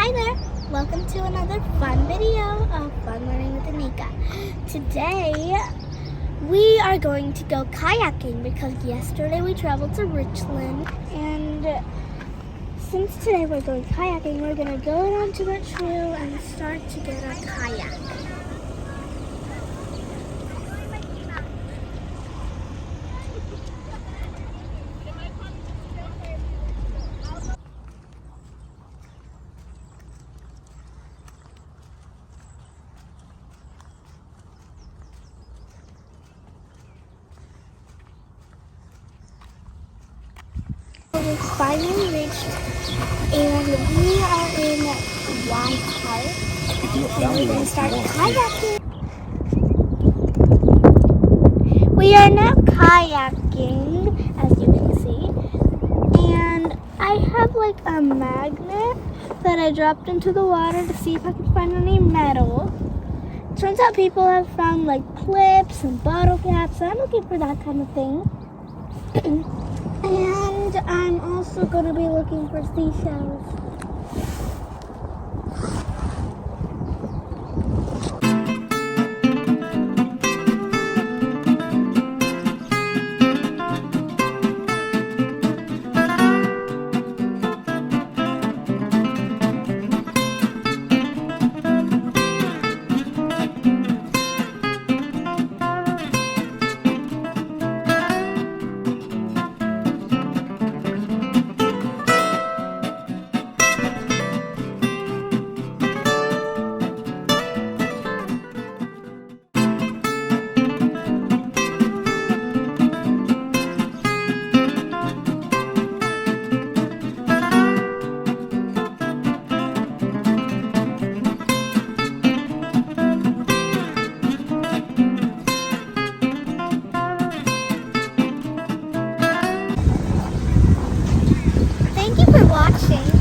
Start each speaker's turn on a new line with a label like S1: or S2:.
S1: Hi there! Welcome to another fun video of Fun Learning with Anika. Today, we are going to go kayaking because yesterday we traveled to Richland, and since today we're going kayaking, we're going to go down to the trail and start to get our kayak. We finally reached, and we are in Y Park, and we're going to start kayaking. We are now kayaking, as you can see, and I have like a magnet that I dropped into the water to see if I can find any metal. Turns out people have found like clips and bottle caps, so I'm looking for that kind of thing. And I'm also going to be looking for seashells. Thank you for watching.